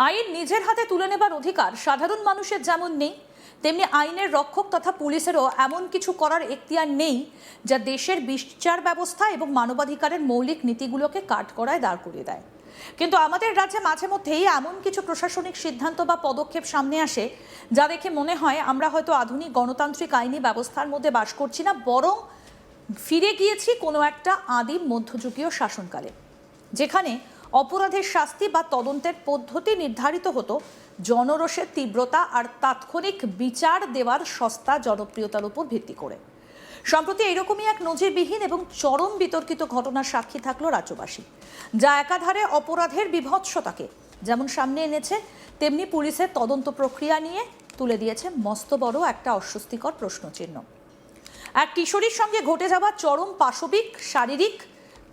আইন নিজের হাতে তুলে নেবার অধিকার সাধারণ মানুষের যেমন নেই, তেমনি আইনের রক্ষক তথা পুলিশেরও এমন কিছু করার এখতিয়ার নেই যা দেশের বিচার ব্যবস্থা এবং মানবাধিকারের মৌলিক নীতিগুলোকে কাঠগড়ায় দাঁড় করিয়ে দেয়। কিন্তু আমাদের রাজ্যে মাঝে মধ্যেই এমন কিছু প্রশাসনিক সিদ্ধান্ত বা পদক্ষেপ সামনে আসে যা দেখে মনে হয় আমরা হয়তো আধুনিক গণতান্ত্রিক আইনি ব্যবস্থার মধ্যে বাস করছি না, বরং ফিরে গিয়েছি কোনো একটা আদিম মধ্যযুগীয় শাসনকালে, যেখানে অপরাধের শাস্তি বা তদন্তের পদ্ধতি নির্ধারিত হতো জনরোষের তীব্রতা আর তাৎক্ষণিক বিচার দেওয়ার সস্তা জনপ্রিয়তার উপর ভিত্তি করে। সম্প্রতি এরকমই এক নজিরবিহীন এবং চরম বিতর্কিত ঘটনার সাক্ষী থাকলো রাজ্যবাসী, যা একাধারে অপরাধের বিভৎসতাকে যেমন সামনে এনেছে, তেমনি পুলিশের তদন্ত প্রক্রিয়া নিয়ে তুলে দিয়েছে মস্ত বড় একটা অস্বস্তিকর প্রশ্নচিহ্ন। এক কিশোরীর সঙ্গে ঘটে যাওয়া চরম পাশবিক শারীরিক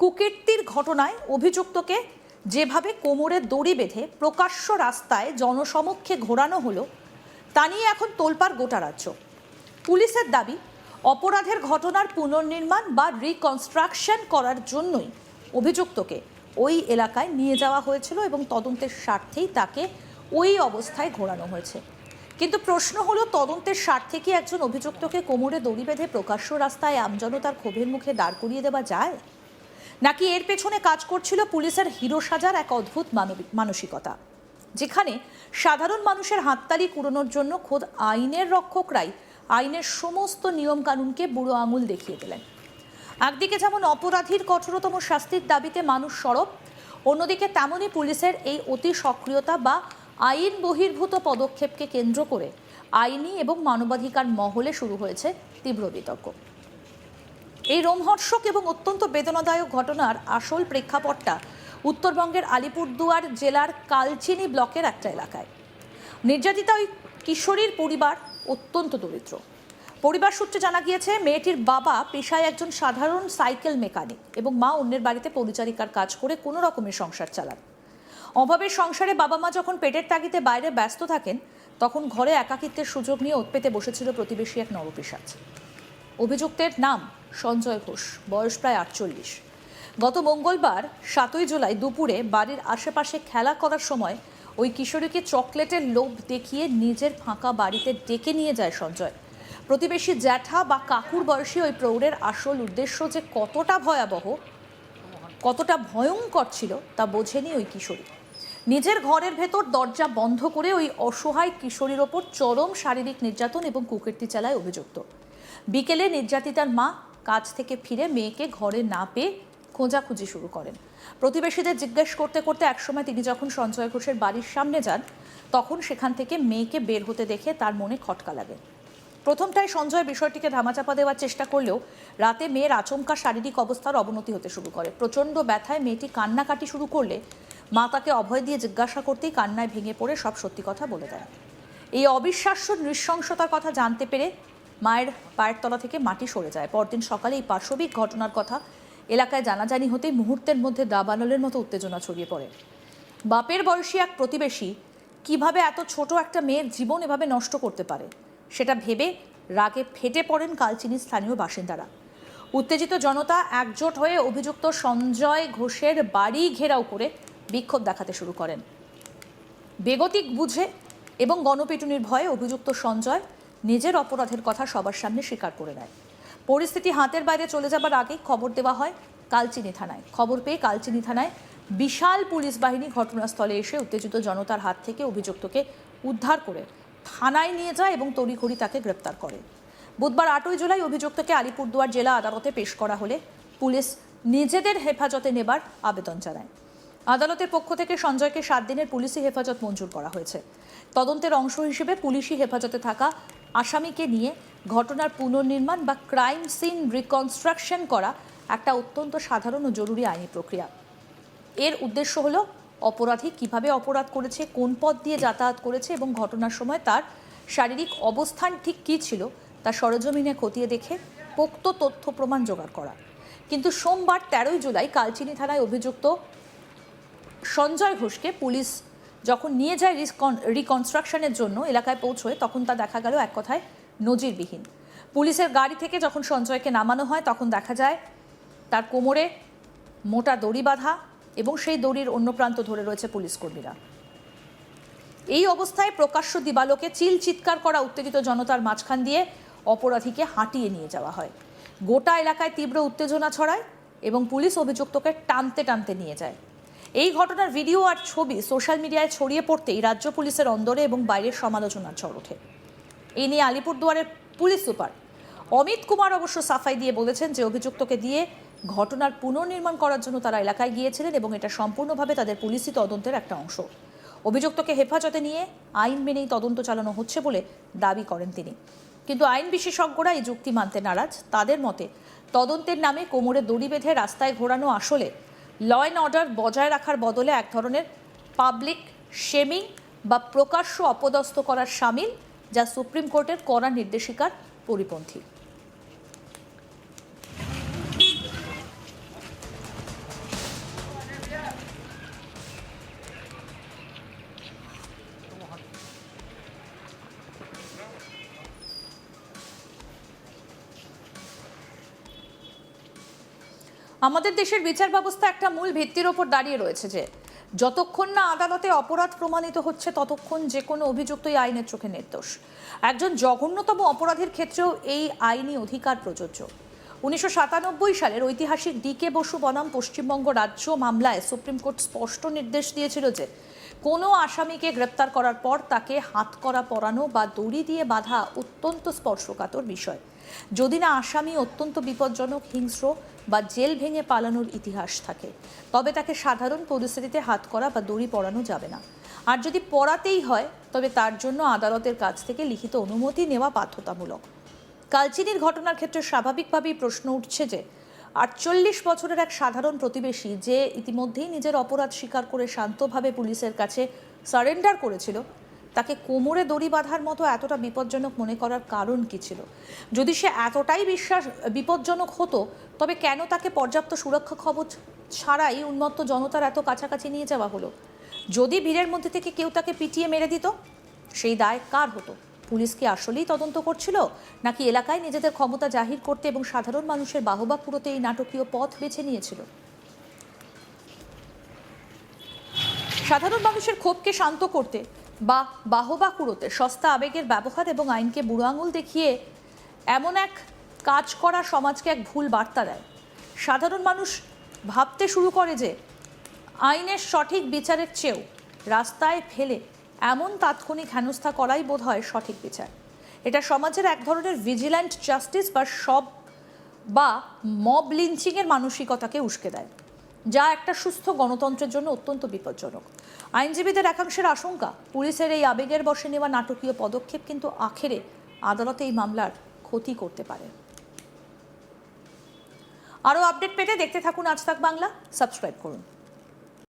কুকীর্তির ঘটনায় অভিযুক্তকে যেভাবে কোমরে দড়ি বেঁধে প্রকাশ্য রাস্তায় জনসমক্ষে ঘোরানো হলো, তা নিয়ে এখন তোলপাড় গোটা রাজ্য। পুলিশের দাবি, অপরাধের ঘটনার পুনর্নির্মাণ বা রিকনস্ট্রাকশন করার জন্যই অভিযুক্তকে ওই এলাকায় নিয়ে যাওয়া হয়েছিল এবং তদন্তের স্বার্থেই তাকে ওই অবস্থায় ঘোরানো হয়েছে। কিন্তু প্রশ্ন হলো, তদন্তের স্বার্থে কি একজন অভিযুক্তকে কোমরে দড়ি বেঁধে প্রকাশ্য রাস্তায় আমজনতার ক্ষোভের মুখে দাঁড় করিয়ে দেওয়া যায়, নাকি এর পেছনে কাজ করছিল পুলিশের হিরো সাজার এক অদ্ভুত মানসিকতা, যেখানে সাধারণ মানুষের হাততালি কুড়োনোর জন্য খোদ আইনের রক্ষকরাই আইনের সমস্ত নিয়ম কানুনকে বুড়ো আঙুল দেখিয়ে দিলেন। একদিকে যেমন অপরাধীর কঠোরতম শাস্তির দাবিতে মানুষ সরব, অন্যদিকে তেমনই পুলিশের এই অতি সক্রিয়তা বা আইন বহির্ভূত পদক্ষেপকে কেন্দ্র করে আইনি এবং মানবাধিকার মহলে শুরু হয়েছে তীব্র বিতর্ক। এই রোমহর্ষক এবং অত্যন্ত বেদনাদায়ক ঘটনার আসল প্রেক্ষাপটটা উত্তরবঙ্গের আলিপুরদুয়ার জেলার কালচিনি ব্লকের একটা এলাকায়। নির্যাতিতা ওই কিশোরীর পরিবার অত্যন্ত দরিদ্র। পরিবার সূত্রে জানা গিয়েছে, মেয়েটির বাবা পেশায় একজন সাধারণ সাইকেল মেকানিক এবং মা অন্যের বাড়িতে পরিচারিকার কাজ করে কোনো রকমের সংসার চালান। অভাবের সংসারে বাবা মা যখন পেটের তাগিদে বাইরে ব্যস্ত থাকেন, তখন ঘরে একাকিত্বের সুযোগ নিয়ে ওৎ পেতে বসেছিল প্রতিবেশী এক নরপিশাচ। অভিযুক্তের নাম সঞ্জয় ঘোষ, বয়স প্রায় 48। গত মঙ্গলবার 7ই জুলাই দুপুরে বাড়ির আশেপাশে খেলা করার সময় ওই কিশোরীকে চকলেটের লোভ দেখিয়ে নিজের ফাঁকা বাড়িতে ডেকে নিয়ে যায় সঞ্জয়। প্রতিবেশী জ্যাঠা বা কাকুর বয়সী ওই প্রৌঢ়ের আসল উদ্দেশ্য যে কতটা ভয়াবহ, কতটা ভয়ঙ্কর ছিল তা বোঝেনি ওই কিশোরী। নিজের ঘরের ভেতর দরজা বন্ধ করে ওই অসহায় কিশোরীর ওপর চরম শারীরিক নির্যাতন এবং কুকীর্তি চালায় অভিযুক্ত। বিকেলে নির্যাতিতার মা কাজ থেকে ফিরে মেয়েকে ঘরে না পেয়ে খোঁজাখুঁজি শুরু করেন। প্রতিবেশীদের জিজ্ঞেস করতে করতে একসময় তিনি যখন সঞ্জয় ঘোষের বাড়ির সামনে যান, তখন সেখান থেকে মেয়েকে বের হতে দেখে তার মনে খটকা লাগে। প্রথমটায় সঞ্জয় বিষয়টিকে ধামাচাপা দেওয়ার চেষ্টা করলেও রাতে মেয়ের আচমকা শারীরিক অবস্থার অবনতি হতে শুরু করে। প্রচণ্ড ব্যথায় মেয়েটি কান্নাকাটি শুরু করলে মা তাকে অভয় দিয়ে জিজ্ঞাসা করতেই কান্নায় ভেঙে পড়ে সব সত্যি কথা বলে দেয়। এই অবিশ্বাস্য নৃশংসতার কথা জানতে পেরে মায়ের পায়ের তলা থেকে মাটি সরে যায়। পরদিন সকালে এই পাশবিক ঘটনার কথা এলাকায় জানাজানি হতেই মুহূর্তের মধ্যে দাবানলের মতো উত্তেজনা ছড়িয়ে পড়ে। বাপের বয়সী এক প্রতিবেশী কিভাবে এত ছোট একটা মেয়ের জীবন এভাবে নষ্ট করতে পারে, সেটা ভেবে রাগে ফেটে পড়েন কালচিনির স্থানীয় বাসিন্দারা। উত্তেজিত জনতা একজোট হয়ে অভিযুক্ত সঞ্জয় ঘোষের বাড়ি ঘেরাও করে বিক্ষোভ দেখাতে শুরু করেন। বেগতিক বুঝে এবং গণপিটুনির ভয়ে অভিযুক্ত সঞ্জয় নিজের অপরাধের কথা সবার সামনে স্বীকার করে নেয়। পরিস্থিতি হাতের বাইরে চলে যাবার আগেই খবর দেওয়া হয় কালচিনি থানায়। খবর পেয়ে কালচিনি থানায় বিশাল পুলিশ বাহিনী ঘটনাস্থলে এসে উত্তেজিত জনতার হাত থেকে অভিযুক্তকে উদ্ধার করে থানায় নিয়ে যায় এবং তড়িঘড়ি তাকে গ্রেপ্তার করে। বুধবার 8ই জুলাই অভিযুক্তকে আলিপুরদুয়ার জেলা আদালতে পেশ করা হলে পুলিশ নিজেদের হেফাজতে নেবার আবেদন জানায়। আদালতের পক্ষ থেকে সঞ্জয়কে 7 দিনের পুলিশি হেফাজত মঞ্জুর করা হয়েছে। তদন্তের অংশ হিসেবে পুলিশি হেফাজতে থাকা আসামিকে নিয়ে ঘটনার পুনর্নির্মাণ বা ক্রাইম সিন রিকনস্ট্রাকশন করা একটা অত্যন্ত সাধারণ ও জরুরি আইনি প্রক্রিয়া। এর উদ্দেশ্য হলো অপরাধী কিভাবে অপরাধ করেছে, কোন পথ দিয়ে যাতায়াত করেছে এবং ঘটনার সময় তার শারীরিক অবস্থান ঠিক কী ছিল তা সরেজমিনে খতিয়ে দেখে পোক্ত তথ্য প্রমাণ জোগাড় করা। কিন্তু সোমবার 13ই জুলাই কালচিনি থানায় অভিযুক্ত সঞ্জয় ঘোষকে পুলিশ যখন নিয়ে যায় রিকনস্ট্রাকশনের জন্য এলাকায় পৌঁছয়, তখন তা দেখা গেল এক কথায় নজিরবিহীন। পুলিশের গাড়ি থেকে যখন সঞ্জয়কে নামানো হয়, তখন দেখা যায় তার কোমরে মোটা দড়ি বাঁধা এবং সেই দড়ির অন্য প্রান্ত ধরে রয়েছে পুলিশ কর্মীরা। এই অবস্থায় প্রকাশ্য দিবালোকে চিৎকার করা উত্তেজিত জনতার মাঝখান দিয়ে অপরাধীকে হাঁটিয়ে নিয়ে যাওয়া হয়। গোটা এলাকায় তীব্র উত্তেজনা ছড়ায় এবং পুলিশ অভিযুক্তকে টানতে টানতে নিয়ে যায়। এই ঘটনার ভিডিও আর ছবি সোশ্যাল মিডিয়ায় ছড়িয়ে পড়তেই রাজ্য পুলিশের অন্দরে এবং বাইরের সমালোচনার ঝড় ওঠে। এই নিয়ে আলিপুরদুয়ারের পুলিশ সুপার অমিত কুমার অবশ্য সাফাই দিয়ে বলেছেন যে অভিযুক্তকে দিয়ে ঘটনার পুনর্নির্মাণ করার জন্য তারা এলাকায় গিয়েছিলেন এবং এটা সম্পূর্ণভাবে তাদের পুলিশি তদন্তের একটা অংশ। অভিযুক্তকে হেফাজতে নিয়ে আইন মেনেই তদন্ত চালানো হচ্ছে বলে দাবি করেন তিনি। কিন্তু আইন বিশেষজ্ঞরা এই যুক্তি মানতে নারাজ। তাদের মতে তদন্তের নামে কোমরে দড়ি বেঁধে রাস্তায় ঘোরানো আসলে ল অ্যান্ড অর্ডার বজায় রাখার বদলে এক ধরনের পাবলিক শেমিং বা প্রকাশ্য অপদস্থ করার শামিল, যা সুপ্রিম কোর্টের কড়া নির্দেশিকার পরিপন্থী। আমাদের দেশের বিচার ব্যবস্থা একটা মূল ভিত্তির ওপর দাঁড়িয়ে রয়েছে যে যতক্ষণ না আদালতে অপরাধ প্রমাণিত হচ্ছে ততক্ষণ যে কোনো অভিযুক্তই আইনের চোখে নির্দোষ। একজন জঘন্যতম অপরাধীর ক্ষেত্রেও এই আইনি অধিকার প্রযোজ্য। 1997 সালের ঐতিহাসিক ডি.কে. বসু বনাম পশ্চিমবঙ্গ রাজ্য মামলায় সুপ্রিম কোর্ট স্পষ্ট নির্দেশ দিয়েছিল যে কোনো আসামিকে গ্রেপ্তার করার পর তাকে হাতকড়া পরানো বা দড়ি দিয়ে বাঁধা অত্যন্ত স্পর্শকাতর বিষয়, যদি না আসামি অত্যন্ত বিপজ্জনক, হিংস্র বা জেল ভেঙে পালানোর ইতিহাস থাকে, তবে তাকে সাধারণ পরিস্থিতিতে হাতকড়া বা দড়ি পরানো যাবে না। আর যদি পরাতেই হয় তবে তার জন্য আদালতের কাছ থেকে লিখিত অনুমতি নেওয়া বাধ্যতামূলক। কালচিনির ঘটনার ক্ষেত্রে স্বাভাবিকভাবেই প্রশ্ন উঠছে যে 48 বছরের এক সাধারণ প্রতিবেশী যে ইতিমধ্যেই নিজের অপরাধ স্বীকার করে শান্তভাবে পুলিশের কাছে সারেন্ডার করেছিল, তাকে কোমরে দড়ি বাঁধার মতো এতটা বিপজ্জনক মনে করার কারণ কি ছিল? যদি সে এতটাই বিপজ্জনক হতো তবে কেন তাকে পর্যাপ্ত সুরক্ষা কবচ ছাড়াই উন্মত্ত জনতার এত কাছাকাছি নিয়ে যাওয়া হলো? যদি ভিড়ের মধ্যে থেকে কেউ তাকে পিটিয়ে মেরে দিত, সেই দায় কার হতো? পুলিশ কি আসলেই তদন্ত করছিল, নাকি এলাকায় নিজেদের ক্ষমতা জাহির করতে এবং সাধারণ মানুষের বাহবা কুড়োতে এই নাটকীয় পথ বেছে নিয়েছিল? সাধারণ মানুষের ক্ষোভকে শান্ত করতে বা বাহবা কুড়োতে সস্তা আবেগের ব্যবহার এবং আইনকে বুড়ো আঙুল দেখিয়ে এমন এক কাজ করা সমাজকে এক ভুল বার্তা দেয়। সাধারণ মানুষ ভাবতে শুরু করে যে আইনের সঠিক বিচারের চেয়েও রাস্তায় ফেলে এমন তাৎক্ষণিক হেনস্থা করাই বোধ হয় সঠিক বিচার। এটা সমাজের এক ধরনের ভিজিল্যান্ট জাস্টিস বা মব লিঞ্চিংয়ের মানসিকতাকে উস্কে দেয়, যা একটা সুস্থ গণতন্ত্রের জন্য অত্যন্ত বিপজ্জনক। আইনজীবীদের একাংশের আশঙ্কা, পুলিশের এই আবেগের বশে নেওয়া নাটকীয় পদক্ষেপ কিন্তু আখেরে আদালতে এই মামলার ক্ষতি করতে পারে। আরও আপডেট পেতে দেখতে থাকুন আজ তাক বাংলা, সাবস্ক্রাইব করুন।